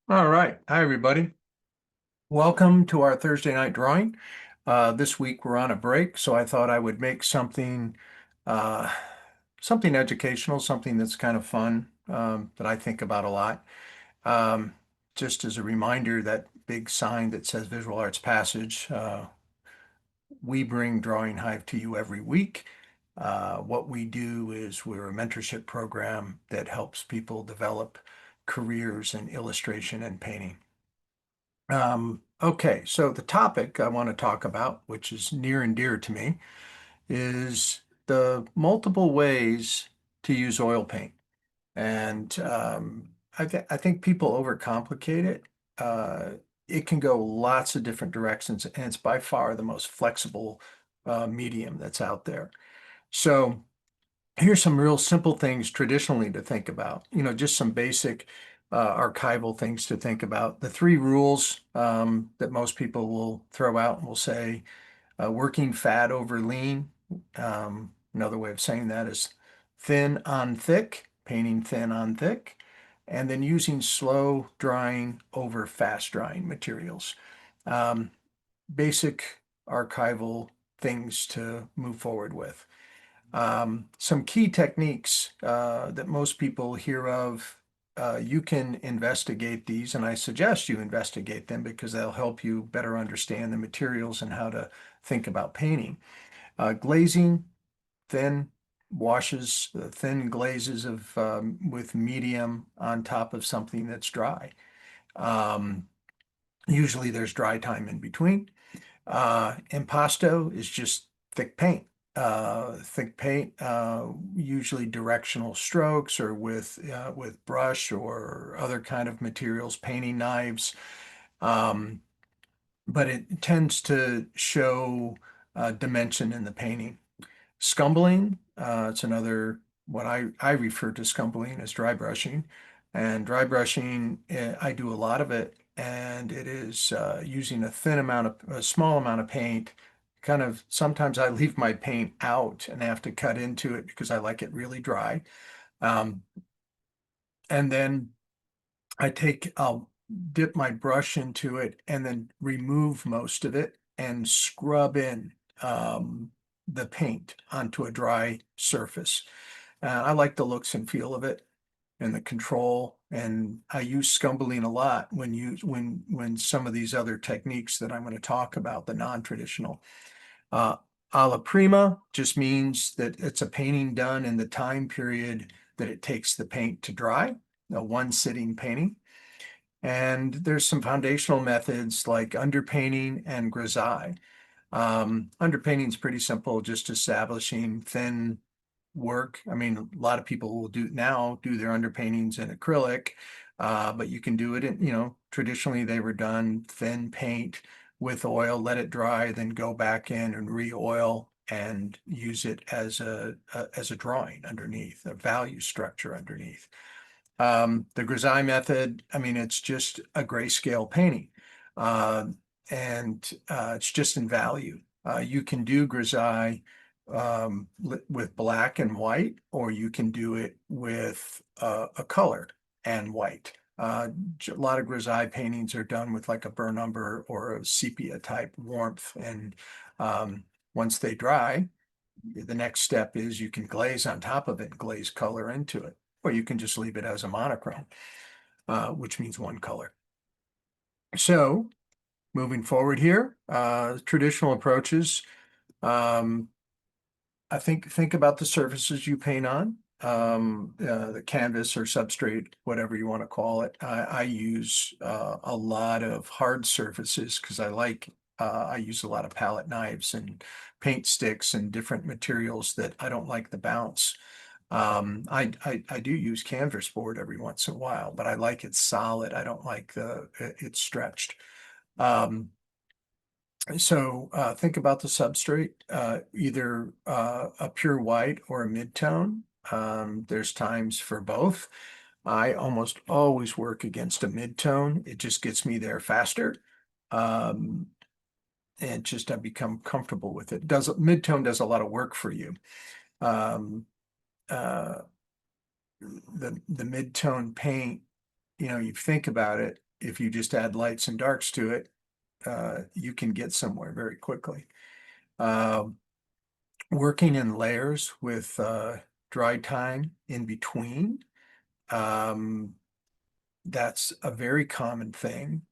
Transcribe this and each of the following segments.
All right. Hi, everybody. Welcome to our Thursday night drawing. This week we're on a break, so I thought I would make uh, something educational, something that's kind of fun, that I think about a lot. Um, just as a reminder, that big sign that says Visual Arts Passage, we bring Drawing Hive to you every week. What we do is we're a mentorship program that helps people develop careers in illustration and painting. Okay, so the topic I want to talk about, which is near and dear to me, is the multiple ways to use oil paint. And I think people overcomplicate it. Uh, it can go lots of different directions, and it's by far the most flexible medium that's out there. So here's some real simple things traditionally to think about. Just some basic archival things to think about. The three rules that most people will throw out and will say, working fat over lean. Another way of saying that is thin on thick, painting thin on thick, and then using slow drying over fast drying materials. Um, Basic archival things to move forward with. Some key techniques that most people hear of, you can investigate these, and I suggest you investigate them because they'll help you better understand the materials and how to think about painting. Glazing, thin washes, thin glazes of with medium on top of something that's dry. Um, Usually there's dry time in between. Impasto is just thick paint. Usually directional strokes or with brush or other kind of materials, painting knives. Um, but it tends to show dimension in the painting. Scumbling, it's another what I refer to scumbling as dry brushing. And dry brushing, I do a lot of it, and it is using a small amount of paint. Kind of sometimes I leave my paint out and have to cut into it because I like it really dry. Um, and then I'll dip my brush into it and then remove most of it and scrub in the paint onto a dry surface. I like the looks and feel of it and the control. And I use scumbling a lot when some of these other techniques that I'm going to talk about, the non-traditional. Uh, Alla prima just means that it's a painting done in the time period that it takes the paint to dry, a one sitting painting. And there's some foundational methods like underpainting and grisaille. Underpainting is pretty simple, just establishing thin work. I mean, a lot of people will do their underpaintings in acrylic, but you can do it traditionally they were done thin paint with oil, let it dry, then go back in and re-oil and use it as a drawing underneath, a value structure underneath. The grisaille method, I mean, it's just a grayscale painting. Uh, and it's just in value. You can do grisaille with black and white, or you can do it with a color and white. A lot of grisaille paintings are done with like a burnt umber or a sepia type warmth. And once they dry, the next step is you can glaze on top of it, glaze color into it, or you can just leave it as a monochrome, which means one color. So moving forward here, traditional approaches. Um, I think about the surfaces you paint on, the canvas or substrate, whatever you want to call it. I use a lot of hard surfaces because I use a lot of palette knives and paint sticks and different materials that I don't like the bounce. I do use canvas board every once in a while, but I like it solid. I don't like it's stretched. Um, so think about the substrate, either a pure white or a mid-tone. There's times for both. I almost always work against a mid-tone. It just gets me there faster. Um, and just I become comfortable with it. Mid-tone does a lot of work for you. Um, uh, the mid-tone paint, you think about it, if you just add lights and darks to it, you can get somewhere very quickly. Um, Working in layers with dry time in between. Um, that's a very common thing.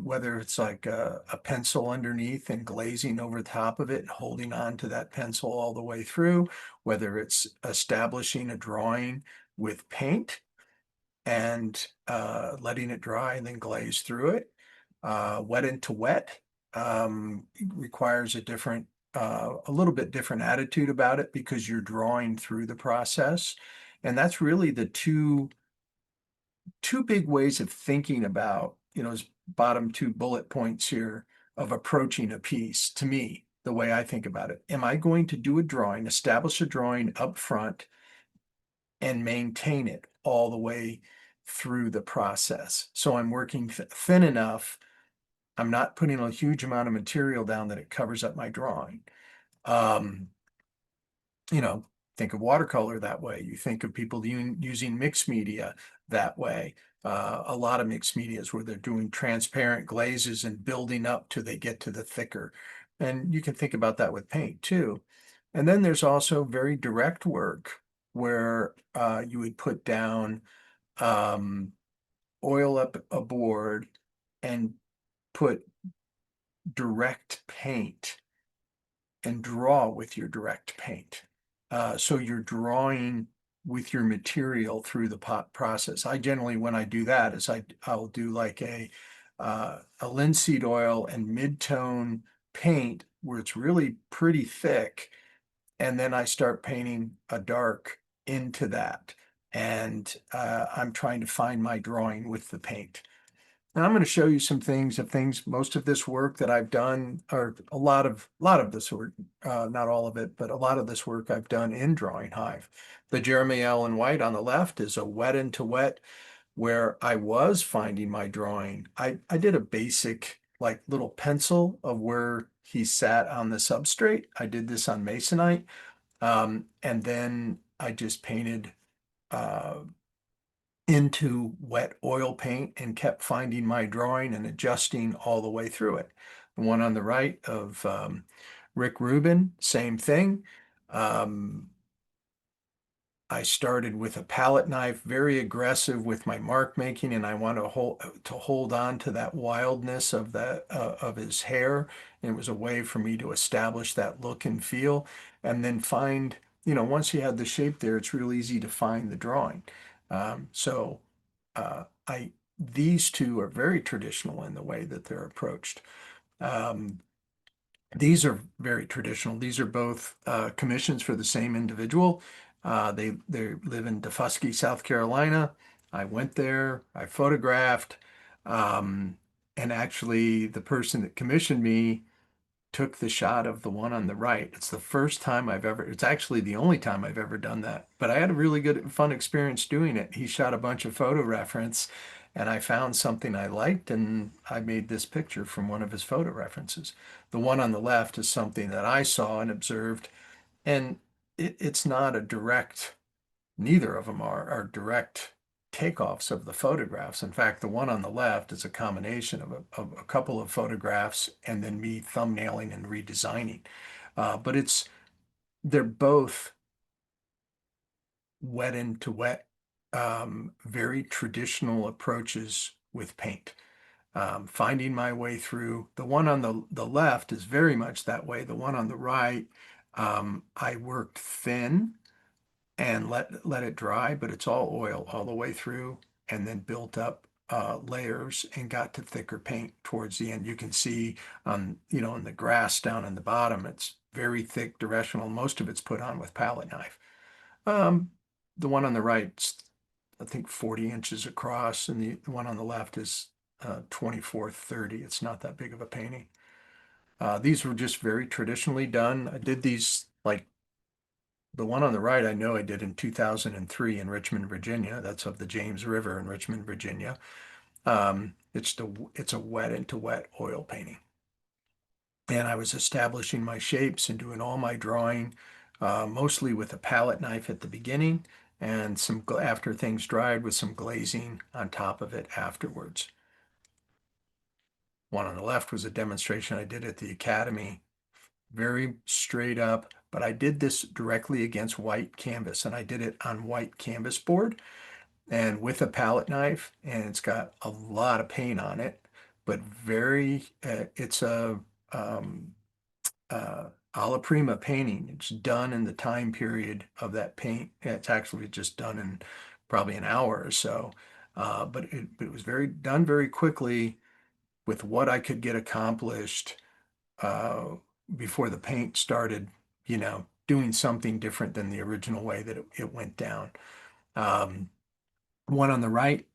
Whether it's like a pencil underneath and glazing over the top of it and holding on to that pencil all the way through, whether it's establishing a drawing with paint and letting it dry and then glaze through it. Wet into wet requires a little bit different attitude about it because you're drawing through the process. And that's really the two big ways of thinking about, as bottom two bullet points here of approaching a piece to me, the way I think about it. Am I going to do a drawing, establish a drawing up front and maintain it all the way through the process? So I'm working thin enough. I'm not putting a huge amount of material down that it covers up my drawing. Um, you know, think of watercolor that way. You think of people using mixed media that way. A lot of mixed media is where they're doing transparent glazes and building up till they get to the thicker. And you can think about that with paint too. And then there's also very direct work where you would put down um, oil up a board and put direct paint and draw with your direct paint. So you're drawing with your material through the pot process. I generally, when I do that, is I'll do like a linseed oil and mid-tone paint where it's really pretty thick, and then I start painting a dark into that. And I'm trying to find my drawing with the paint. And I'm going to show you some things, most of this work that I've done, or a lot of this work, not all of it, but a lot of this work I've done in Drawing Hive. The Jeremy Allen White on the left is a wet into wet where I was finding my drawing. I did a basic like little pencil of where he sat on the substrate. I did this on Masonite. And then I just painted uh, into wet oil paint and kept finding my drawing and adjusting all the way through it. The one on the right of Rick Rubin, same thing. Um, I started with a palette knife, very aggressive with my mark making, and I want to hold on to that wildness of of his hair. And it was a way for me to establish that look and feel, and then find, once you have the shape there, it's real easy to find the drawing. So I these two are very traditional in the way that they're approached. Um, these are very traditional. These are both commissions for the same individual. They live in Defusky, South Carolina. I went there. I photographed, um, and actually, the person that commissioned me took the shot of the one on the right. It's the first time it's actually the only time I've ever done that, but I had a really good, fun experience doing it. He shot a bunch of photo reference and I found something I liked and I made this picture from one of his photo references. The one on the left is something that I saw and observed, and it's not a direct, neither of them are direct takeoffs of the photographs. In fact, the one on the left is a combination of a couple of photographs and then me thumbnailing and redesigning. But they're both wet into wet, very traditional approaches with paint. Finding my way through. The one on the left is very much that way. The one on the right, I worked thin and let it dry, but it's all oil all the way through, and then built up layers and got to thicker paint towards the end. You can see in the grass down in the bottom, it's very thick directional. Most of it's put on with palette knife. Um, the one on the right's, I think, 40 inches across, and the one on the left is 24, 30. It's not that big of a painting. These were just very traditionally done. I did these like the one on the right, I know I did in 2003 in Richmond, Virginia. That's of the James River in Richmond, Virginia. It's a wet into wet oil painting. And I was establishing my shapes and doing all my drawing, mostly with a palette knife at the beginning and after things dried with some glazing on top of it afterwards. One on the left was a demonstration I did at the Academy, very straight up, but I did this directly against white canvas, and I did it on white canvas board and with a palette knife, and it's got a lot of paint on it, but it's a um, alla prima painting. It's done in the time period of that paint. It's actually just done in probably an hour or so. But it was done very quickly with what I could get accomplished uh, before the paint started, doing something different than the original way that it went down. Um, One on the right,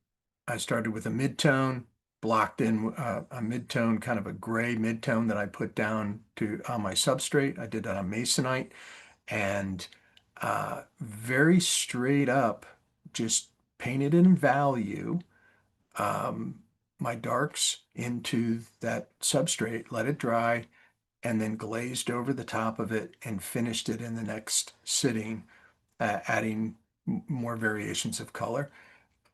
I started with a midtone, blocked in a midtone, kind of a gray midtone that I put down to on my substrate. I did that on masonite and very straight up, just painted in value um, my darks into that substrate, let it dry, and then glazed over the top of it and finished it in the next sitting, adding more variations of color.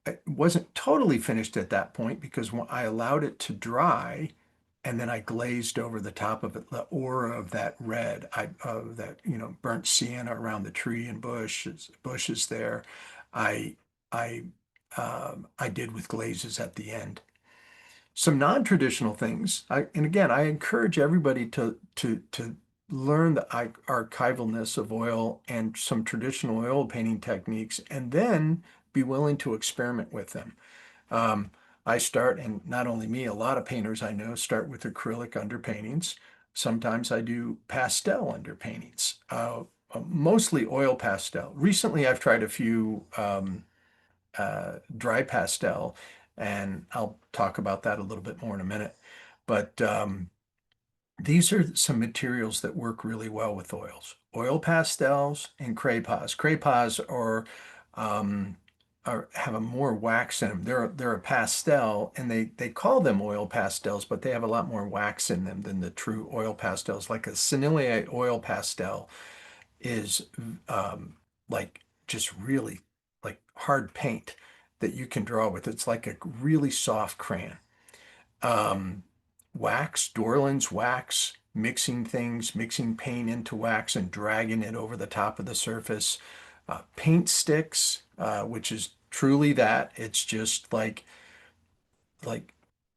It wasn't totally finished at that point because I allowed it to dry and then I glazed over the top of it, the aura of that red, of that, burnt sienna around the tree and bushes there. I, I, I did with glazes at the end. Some non-traditional things. And again, I encourage everybody to learn the archivalness of oil and some traditional oil painting techniques, and then be willing to experiment with them. Um, I start, and not only me, a lot of painters I know start with acrylic underpaintings. Sometimes I do pastel underpaintings, mostly oil pastel. Recently, I've tried a few dry pastel, and I'll talk about that a little bit more in a minute. But these are some materials that work really well with oils. Oil pastels and crayons. Crayons um, have a more wax in them. They're a pastel, and they call them oil pastels, but they have a lot more wax in them than the true oil pastels. Like a Sennelier oil pastel is like just really like hard paint that you can draw with. It's like a really soft crayon. Um, Wax, Dorland's wax, mixing things, mixing paint into wax and dragging it over the top of the surface. Paint sticks, which is truly that. It's just like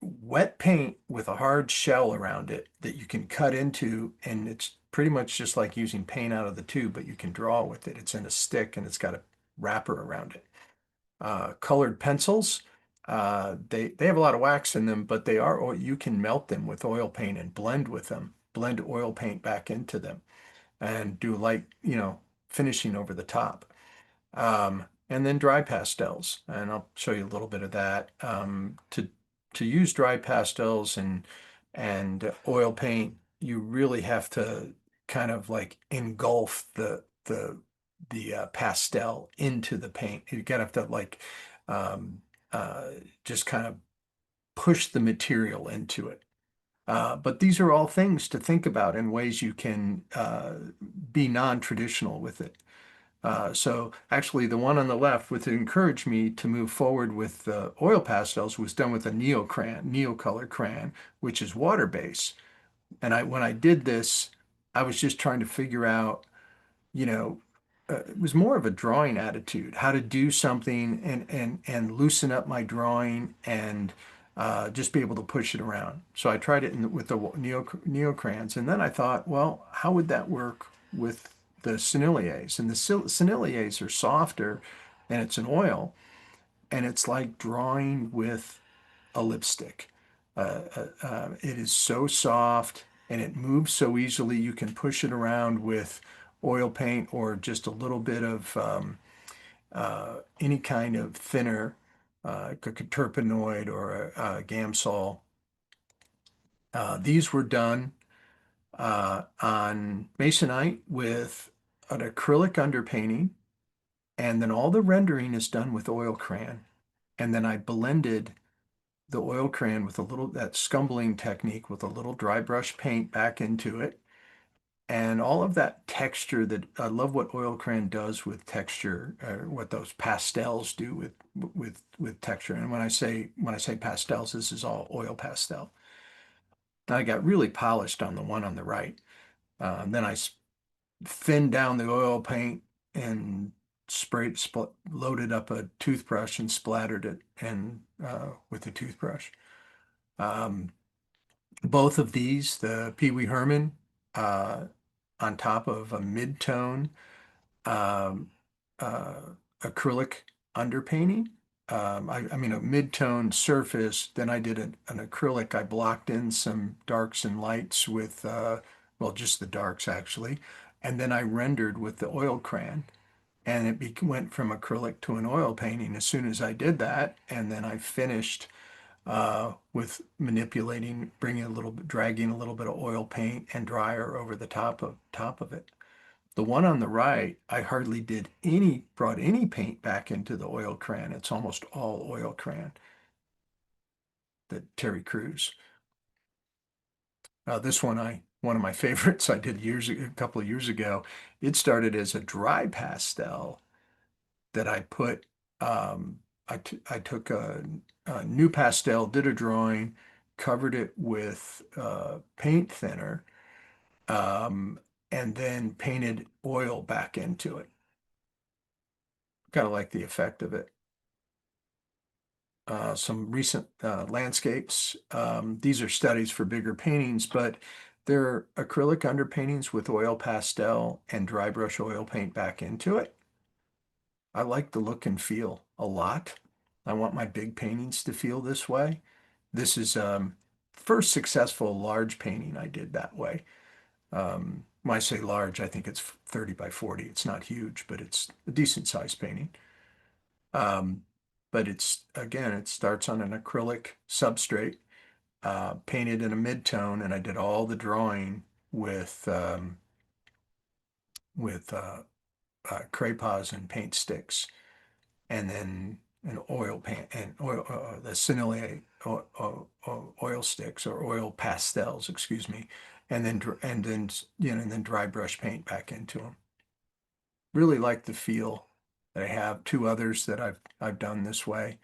wet paint with a hard shell around it that you can cut into, and it's pretty much just like using paint out of the tube, but you can draw with it. It's in a stick and it's got a wrapper around it. Colored pencils, they have a lot of wax in them, but you can melt them with oil paint and blend with them, blend oil paint back into them, and do light, finishing over the top. And then dry pastels, and I'll show you a little bit of that. To use dry pastels and oil paint, you really have to kind of like engulf the pastel into the paint. You gotta have to like um, uh, just kind of push the material into it. But these are all things to think about in ways you can be non-traditional with it. So actually, the one on the left, which encouraged me to move forward with oil pastels, was done with a Neocolor crayon, which is water-based. And when I did this, I was just trying to figure out, you know, it was more of a drawing attitude, how to do something and loosen up my drawing and just be able to push it around. So I tried it with the neo crayons, and then I thought, well, how would that work with the Senneliers? And the Senneliers are softer, and it's an oil, and it's like drawing with a lipstick. It is so soft and it moves so easily. You can push it around with oil paint or just a little bit of any kind of thinner, like a terpenoid or a Gamsol. These were done on masonite with an acrylic underpainting, and then all the rendering is done with oil crayon. And then I blended the oil crayon with that scumbling technique with a little dry brush paint back into it. And all of that texture that I love what oil crayon does with texture, what those pastels do with texture. And when I say pastels, this is all oil pastel. I got really polished on the one on the right. Then I thinned down the oil paint and loaded up a toothbrush and splattered it and with the toothbrush. Um, Both of these, the Pee Wee Herman uh, on top of a mid-tone um, uh, acrylic underpainting. I mean, a mid-tone surface. Then I did an acrylic. I blocked in some darks and lights with, well, just the darks actually. And then I rendered with the oil crayon. And went from acrylic to an oil painting as soon as I did that. And then I finished with manipulating, bringing a little bit, dragging a little bit of oil paint and dryer over the top of it. The one on the right, I hardly brought any paint back into the oil crayon. It's almost all oil crayon, the Terry Crews. This one, one of my favorites I did a couple of years ago. It started as a dry pastel that I put, I took a new pastel, did a drawing, covered it with paint thinner, um, and then painted oil back into it. Kind of like the effect of it. Some recent landscapes. These are studies for bigger paintings, but they're acrylic underpaintings with oil pastel and dry brush oil paint back into it. I like the look and feel a lot. I want my big paintings to feel this way. This is first successful large painting I did that way. When I say large, I think it's 30 by 40. It's not huge, but it's a decent sized painting. Um, but again, it starts on an acrylic substrate, painted in a mid-tone, and I did all the drawing with crayons and paint sticks, and then an oil paint and the Sennelier oil sticks or oil pastels, excuse me, and then dry brush paint back into them. Really like the feel that I have. Two others that I've done this way.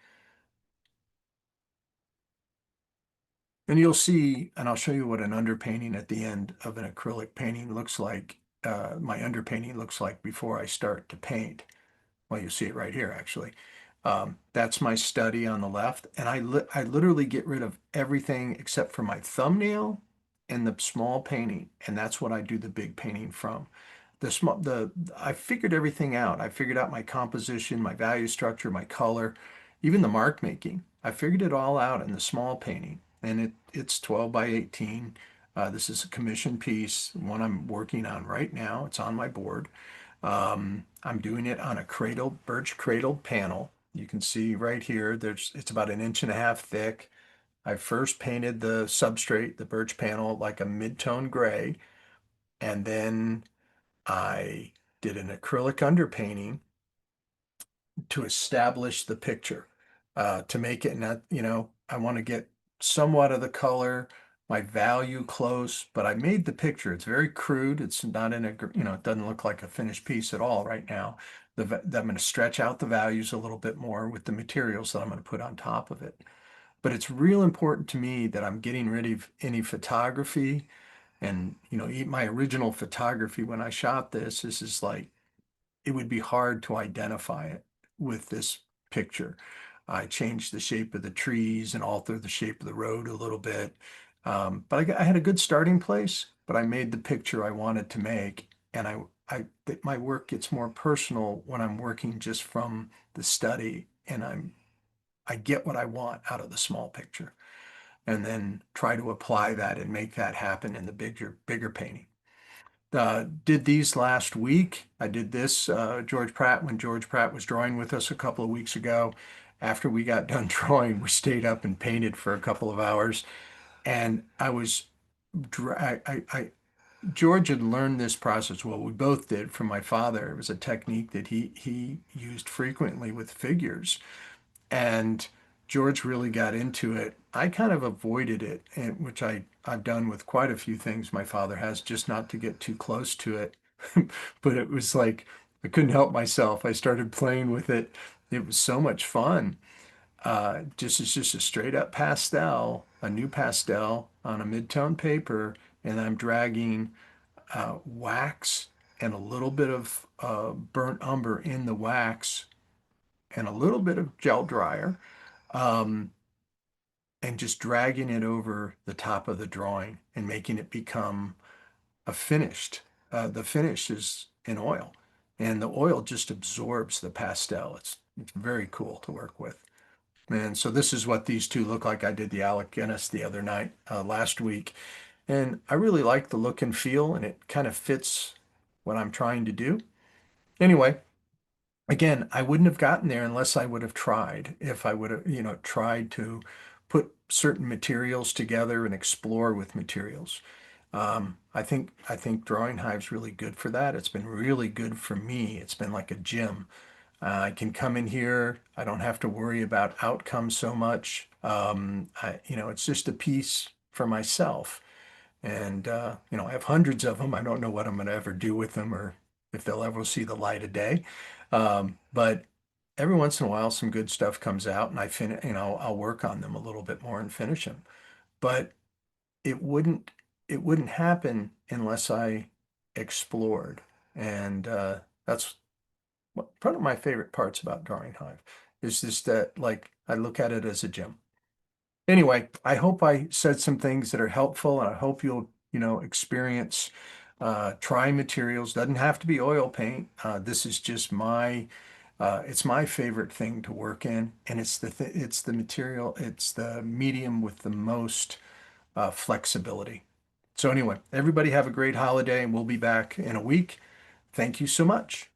And you'll see, and I'll show you what an underpainting at the end of an acrylic painting looks like. My underpainting looks like before I start to paint. Well, you see it right here, actually. That's my study on the left, and I literally get rid of everything except for my thumbnail and the small painting, and that's what I do the big painting from. I figured everything out. I figured out my composition, my value structure, my color, even the mark making. I figured it all out in the small painting, and it's 12 by 18. This is a commission piece, one I'm working on right now. It's on my board. I'm doing it on a birch cradled panel. You can see right here, it's about an inch and a half thick. I first painted the substrate, the birch panel, like a mid-tone gray, and then I did an acrylic underpainting to establish the picture, to make it not, I want to get somewhat of the color, my value close, but I made the picture. It's very crude. It's not it doesn't look like a finished piece at all right now. I'm going to stretch out the values a little bit more with the materials that I'm going to put on top of it. But it's real important to me that I'm getting rid of any photography and, my original photography when I shot this is like it would be hard to identify it with this picture. I changed the shape of the trees and altered the shape of the road a little bit. But I had a good starting place, but I made the picture I wanted to make. And my work gets more personal when I'm working just from the study and I get what I want out of the small picture and then try to apply that and make that happen in the bigger painting. Did these last week. I did this, George Pratt, when George Pratt was drawing with us a couple of weeks ago. After we got done drawing, we stayed up and painted for a couple of hours. And George had learned this process. Well, we both did from my father. It was a technique that he used frequently with figures. And George really got into it. I kind of avoided it, which I've done with quite a few things my father has, just not to get too close to it. But it was like I couldn't help myself. I started playing with it. It was so much fun. It's just a straight up pastel, a new pastel on a mid-tone paper, and I'm dragging wax and a little bit of burnt umber in the wax and a little bit of gel dryer, um, and just dragging it over the top of the drawing and making it become a finished. The finish is in oil, and the oil just absorbs the pastel. It's very cool to work with. And so this is what these two look like. I did the Alec Guinness the other night, last week, and I really like the look and feel, and it kind of fits what I'm trying to do. Anyway, again, I wouldn't have gotten there unless I would have tried. If I would have, tried to put certain materials together and explore with materials. I think Drawing Hive's really good for that. It's been really good for me. It's been like a gym. I can come in here. I don't have to worry about outcomes so much. It's just a piece for myself. And, I have hundreds of them. I don't know what I'm going to ever do with them or if they'll ever see the light of day. But every once in a while, some good stuff comes out and I'll work on them a little bit more and finish them. But it wouldn't, it wouldn't happen unless I explored. And that's one of my favorite parts about Drawing Hive is just that, like, I look at it as a gym. Anyway, I hope I said some things that are helpful, and I hope you'll, experience trying materials. Doesn't have to be oil paint. This is just it's my favorite thing to work in, and it's the material, it's the medium with the most flexibility. So anyway, everybody have a great holiday, and we'll be back in a week. Thank you so much.